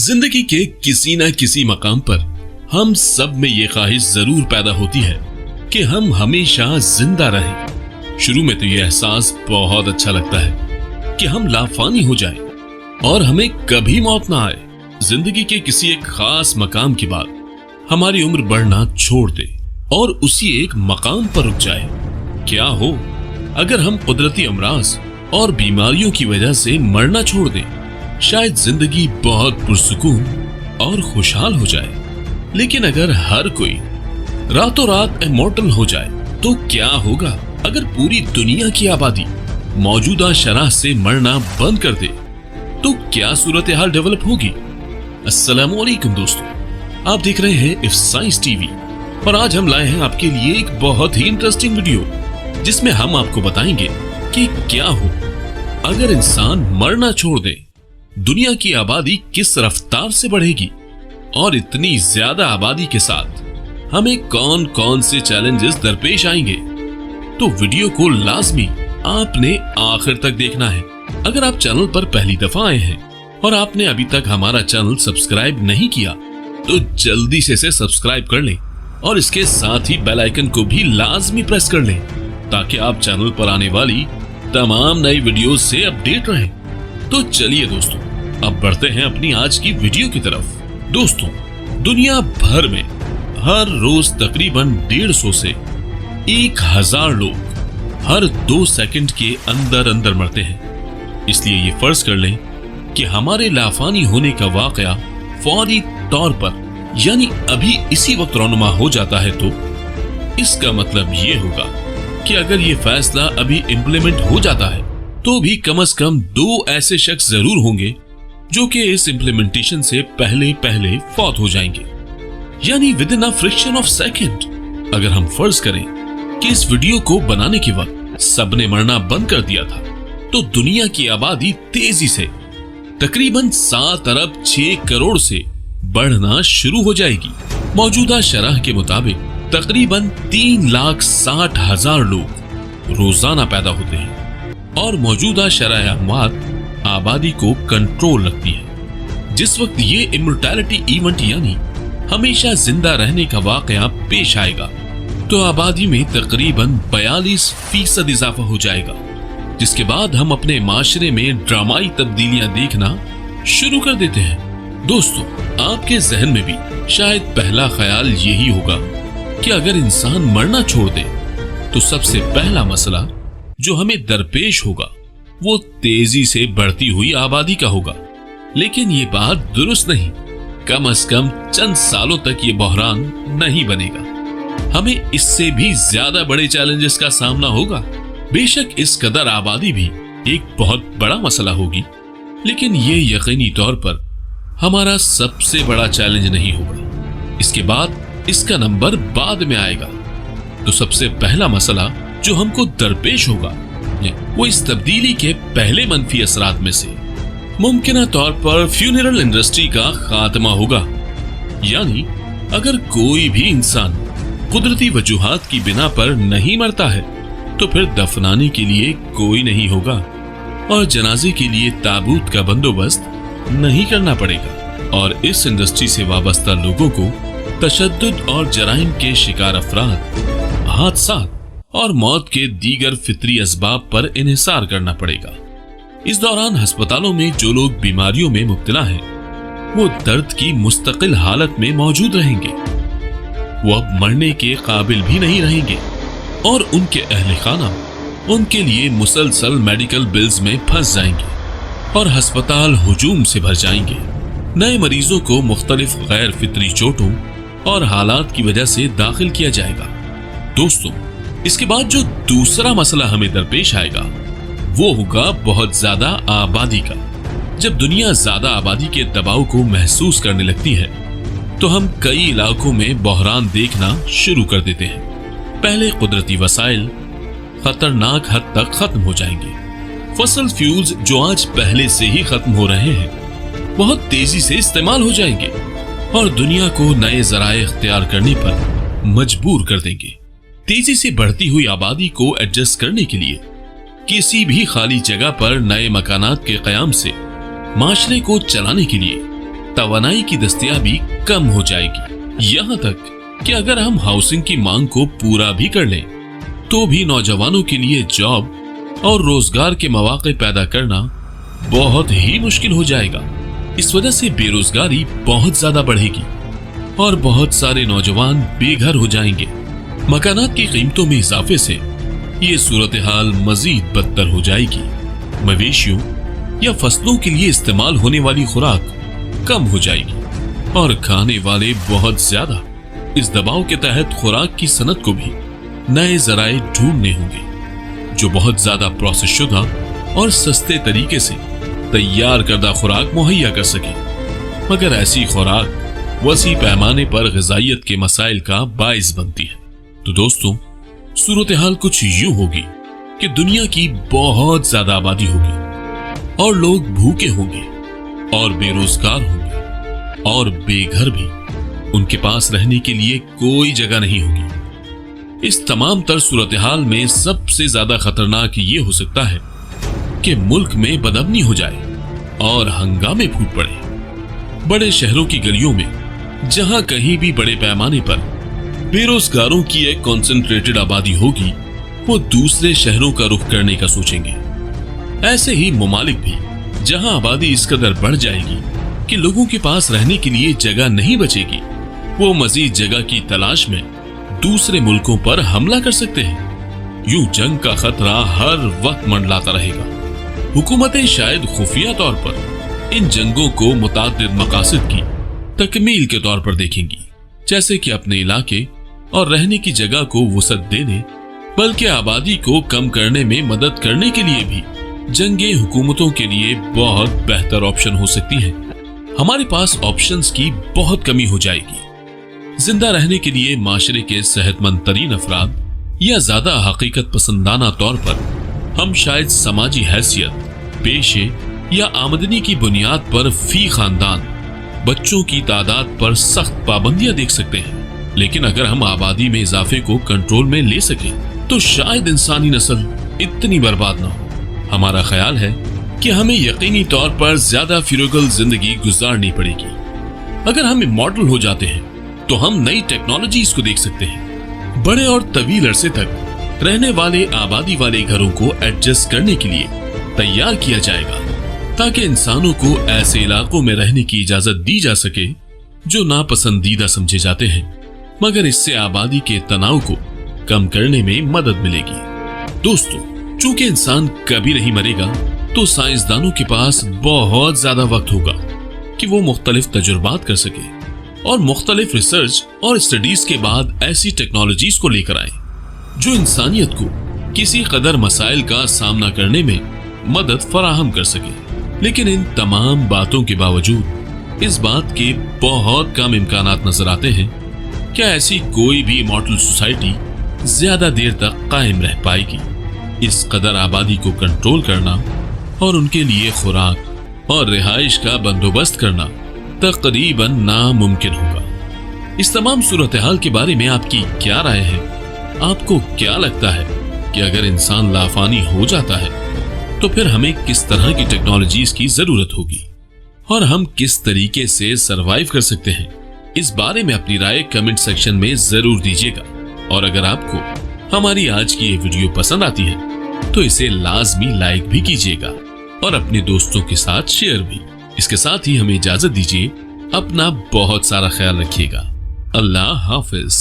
जिंदगी के किसी न किसी मकाम पर हम सब में ये ख्वाहिश जरूर पैदा होती है कि हम हमेशा जिंदा रहें। शुरू में तो ये एहसास बहुत अच्छा लगता है कि हम लाफानी हो जाएं और हमें कभी मौत ना आए। जिंदगी के किसी एक खास मकाम के बाद हमारी उम्र बढ़ना छोड़ दे और उसी एक मकाम पर रुक जाए। क्या हो अगर हम कुदरती अमराज और बीमारियों की वजह से मरना छोड़ दें? शायद जिंदगी बहुत पुरसुकून और खुशहाल हो जाए। लेकिन अगर हर कोई रातों रात इमॉर्टल हो जाए तो क्या होगा? अगर पूरी दुनिया की आबादी मौजूदा शरह से मरना बंद कर दे तो क्या सूरत हाल डेवलप होगी? अस्सलामु अलैकुम दोस्तों, आप देख रहे हैं इफ साइंस टीवी और आज हम लाए हैं आपके लिए एक बहुत ही इंटरेस्टिंग वीडियो जिसमें हम आपको बताएंगे कि क्या हो अगर इंसान मरना छोड़ दे। दुनिया की आबादी किस रफ्तार से बढ़ेगी और इतनी ज्यादा आबादी के साथ हमें कौन कौन से चैलेंजेस दरपेश आएंगे। तो वीडियो को लाजमी आपने आखिर तक देखना है। अगर आप चैनल पर पहली दफा आए हैं और आपने अभी तक हमारा चैनल सब्सक्राइब नहीं किया तो जल्दी से इसे सब्सक्राइब कर लें और इसके साथ ही बेल आइकन को भी लाजमी प्रेस कर लें ताकि आप चैनल पर आने वाली तमाम नई वीडियोस से अपडेट रहें। तो चलिए दोस्तों, अब बढ़ते हैं अपनी आज की वीडियो की तरफ। दोस्तों, दुनिया भर में हर रोज तकरीबन 150 से 1000 लोग हर 2 सेकंड के अंदर अंदर मरते हैं। इसलिए ये फर्ज कर लें कि हमारे लाफानी होने का वाकया फौरी तौर पर यानी अभी इसी वक्त रौनुमा हो जाता है तो इसका मतलब ये होगा कि अगर ये फैसला अभी इम्प्लीमेंट हो जाता है तो भी कम से कम 2 ऐसे शख्स जरूर होंगे जो कि इस इम्प्लीमेंटेशन से पहले पहले फौत हो जाएंगे, यानी with in a fraction of second. अगर हम फर्ज करें कि इस वीडियो को बनाने के वक्त सबने मरना बंद कर दिया था तो दुनिया की आबादी तेजी से तकरीबन 7 अरब 6 करोड़ से बढ़ना शुरू हो जाएगी। मौजूदा शरह के मुताबिक तकरीबन 3,60,000 लोग रोजाना पैदा होते हैं और मौजूदा शरह अमवात आबादी को कंट्रोल रखती है। जिस वक्त ये इमॉर्टैलिटी इवेंट यानी हमेशा जिंदा रहने का वाकया पेश आएगा तो आबादी में तकरीबन 42% इजाफा हो जाएगा, जिसके बाद हम अपने माशरे में ड्रामाई तब्दीलियां देखना शुरू कर देते हैं। दोस्तों, आपके जहन में भी शायद पहला ख्याल यही होगा कि अगर इंसान मरना छोड़ दे तो सबसे पहला मसला जो हमें दरपेश होगा वो तेजी से बढ़ती हुई आबादी का होगा। लेकिन ये बात दुरुस्त नहीं। कम से कम चंद सालों तक ये बहरान नहीं बनेगा। हमें इससे भी ज्यादा बड़े चैलेंजेस का सामना होगा। बेशक इस कदर आबादी भी एक बहुत बड़ा मसला होगी, लेकिन ये यकीनी तौर पर हमारा सबसे बड़ा चैलेंज नहीं होगा। इसके बाद इसका नंबर बाद में आएगा। तो सबसे पहला मसला जो हमको दरपेश होगा वो इस तब्दीली के पहले मनफी असरात में से मुमकिन तौर पर फ्यूनरल इंडस्ट्री का खात्मा होगा। यानी अगर कोई भी इंसान कुदरती वजूहात की बिना पर नहीं मरता है तो फिर दफनाने के लिए कोई नहीं होगा और जनाजे के लिए ताबूत का बंदोबस्त नहीं करना पड़ेगा और इस इंडस्ट्री से वाबस्ता लोगों को तशद्दुद और जराइम के शिकार अफराद, हादसात और मौत के दीगर फितरी असबाब पर इन्हिसार करना पड़ेगा। इस दौरान अस्पतालों में जो लोग बीमारियों में मुब्तला हैं वो दर्द की मुस्तकिल हालत में मौजूद रहेंगे। वो अब मरने के काबिल भी नहीं रहेंगे और उनके अहले खाना उनके लिए मुसलसल मेडिकल बिल्स में फंस जाएंगे और अस्पताल हुजूम से भर जाएंगे। नए मरीजों को मुख्तलिफ गैर फितरी चोटों और हालात की वजह से दाखिल किया जाएगा। दोस्तों, इसके बाद जो दूसरा मसला हमें दरपेश आएगा वो होगा बहुत ज्यादा आबादी का। जब दुनिया ज्यादा आबादी के दबाव को महसूस करने लगती है तो हम कई इलाकों में बहरान देखना शुरू कर देते हैं। पहले कुदरती वसाइल खतरनाक हद तक खत्म हो जाएंगे। फॉसिल फ्यूल्स जो आज पहले से ही खत्म हो रहे हैं बहुत तेजी से इस्तेमाल हो जाएंगे और दुनिया को नए जराए इख्तियार करने पर मजबूर कर देंगे। तेजी से बढ़ती हुई आबादी को एडजस्ट करने के लिए किसी भी खाली जगह पर नए मकानात के कयाम से माशरे को चलाने के लिए तवानाई की दस्तयाबी कम हो जाएगी। यहाँ तक कि अगर हम हाउसिंग की मांग को पूरा भी कर लें तो भी नौजवानों के लिए जॉब और रोजगार के मौके पैदा करना बहुत ही मुश्किल हो जाएगा। इस वजह से बेरोजगारी बहुत ज्यादा बढ़ेगी और बहुत सारे नौजवान बेघर हो जाएंगे। मकानात की कीमतों में इजाफे से ये सूरत हाल मजीद बदतर हो जाएगी। मवेशियों या फसलों के लिए इस्तेमाल होने वाली खुराक कम हो जाएगी और खाने वाले बहुत ज्यादा। इस दबाव के तहत खुराक की सनत को भी नए जराए ढूंढने होंगे जो बहुत ज्यादा प्रोसेस शुदा और सस्ते तरीके से तैयार करदा खुराक मुहैया कर सके। मगर ऐसी खुराक वसी पैमाने पर ग़िज़ाइयत के मसाइल का बाइस बनती है। तो दोस्तों, सूरत हाल कुछ यूं होगी कि दुनिया की बहुत ज्यादा आबादी होगी और लोग भूखे होंगे और बेरोजगार होंगे और बेघर भी। उनके पास रहने के लिए कोई जगह नहीं होगी। इस तमाम तर सूरत हाल में सबसे ज्यादा खतरनाक ये हो सकता है कि मुल्क में बदअमनी हो जाए और हंगामे फूट पड़े। बड़े शहरों की गलियों में जहां कहीं भी बड़े पैमाने पर बेरोजगारों की एक कॉन्सेंट्रेटेड आबादी होगी, वो दूसरे शहरों का रुख करने का सोचेंगे। ऐसे ही ममालिक भी जहां आबादी इस कदर बढ़ जाएगी कि लोगों के पास रहने के लिए जगह नहीं बचेगी, वो मजीद जगह की तलाश में दूसरे मुल्कों पर हमला कर सकते हैं। यूं जंग का खतरा हर वक्त मंडलाता रहेगा। हुकूमतें शायद खुफिया तौर पर इन जंगों को मुताद्दिद मकासद की तकमील के तौर पर देखेंगी, जैसे कि अपने इलाके और रहने की जगह को वुसअत देने, बल्कि आबादी को कम करने में मदद करने के लिए भी जंगे हुकूमतों के लिए बहुत बेहतर ऑप्शन हो सकती हैं। हमारे पास ऑप्शंस की बहुत कमी हो जाएगी। जिंदा रहने के लिए माशरे के सेहतमंद तरीन अफराद या ज्यादा हकीकत पसंदाना तौर पर हम शायद समाजी हैसियत, पेशे या आमदनी की बुनियाद पर फी खानदान बच्चों की तादाद पर सख्त पाबंदियां देख सकते हैं। लेकिन अगर हम आबादी में इजाफे को कंट्रोल में ले सके तो शायद इंसानी नस्ल इतनी बर्बाद ना हो। हमारा ख्याल है कि हमें यकीनी तौर पर ज्यादा फिरोगल जिंदगी गुजारनी पड़ेगी। अगर हम इमॉर्टल हो जाते हैं तो हम नई टेक्नोलॉजीज को देख सकते हैं। बड़े और तवील अरसे तक रहने वाले आबादी वाले घरों को एडजस्ट करने के लिए तैयार किया जाएगा, ताकि इंसानों को ऐसे इलाकों में रहने की इजाजत दी जा सके जो नापसंदीदा समझे जाते हैं, मगर इससे आबादी के तनाव को कम करने में मदद मिलेगी। दोस्तों, चूंकि इंसान कभी नहीं मरेगा, तो साइंसदानों के पास बहुत ज्यादा वक्त होगा कि वो मुख्तलिफ तजुर्बात कर सके और मुख्तलिफ रिसर्च और स्टडीज के बाद ऐसी टेक्नोलॉजीज को लेकर आए जो इंसानियत को किसी कदर मसाइल का सामना करने में मदद फराहम कर सके। लेकिन इन तमाम बातों के बावजूद इस बात के बहुत कम इम्कानात नजर आते हैं कि ऐसी कोई भी इमॉर्टल सोसाइटी ज्यादा देर तक कायम रह पाएगी। इस कदर आबादी को कंट्रोल करना और उनके लिए खुराक और रिहाइश का बंदोबस्त करना तकरीबन नामुमकिन होगा। इस तमाम सूरत हाल के बारे में आपकी क्या राय है? आपको क्या लगता है कि अगर इंसान लाफानी हो जाता है तो फिर हमें किस तरह की टेक्नोलॉजीज की जरूरत होगी और हम किस तरीके से सरवाइव कर सकते हैं? इस बारे में अपनी राय कमेंट सेक्शन में जरूर दीजिएगा। और अगर आपको हमारी आज की ये वीडियो पसंद आती है तो इसे लाजमी लाइक भी कीजिएगा और अपने दोस्तों के साथ शेयर भी। इसके साथ ही हमें इजाजत दीजिए। अपना बहुत सारा ख्याल रखिएगा। अल्लाह हाफिज।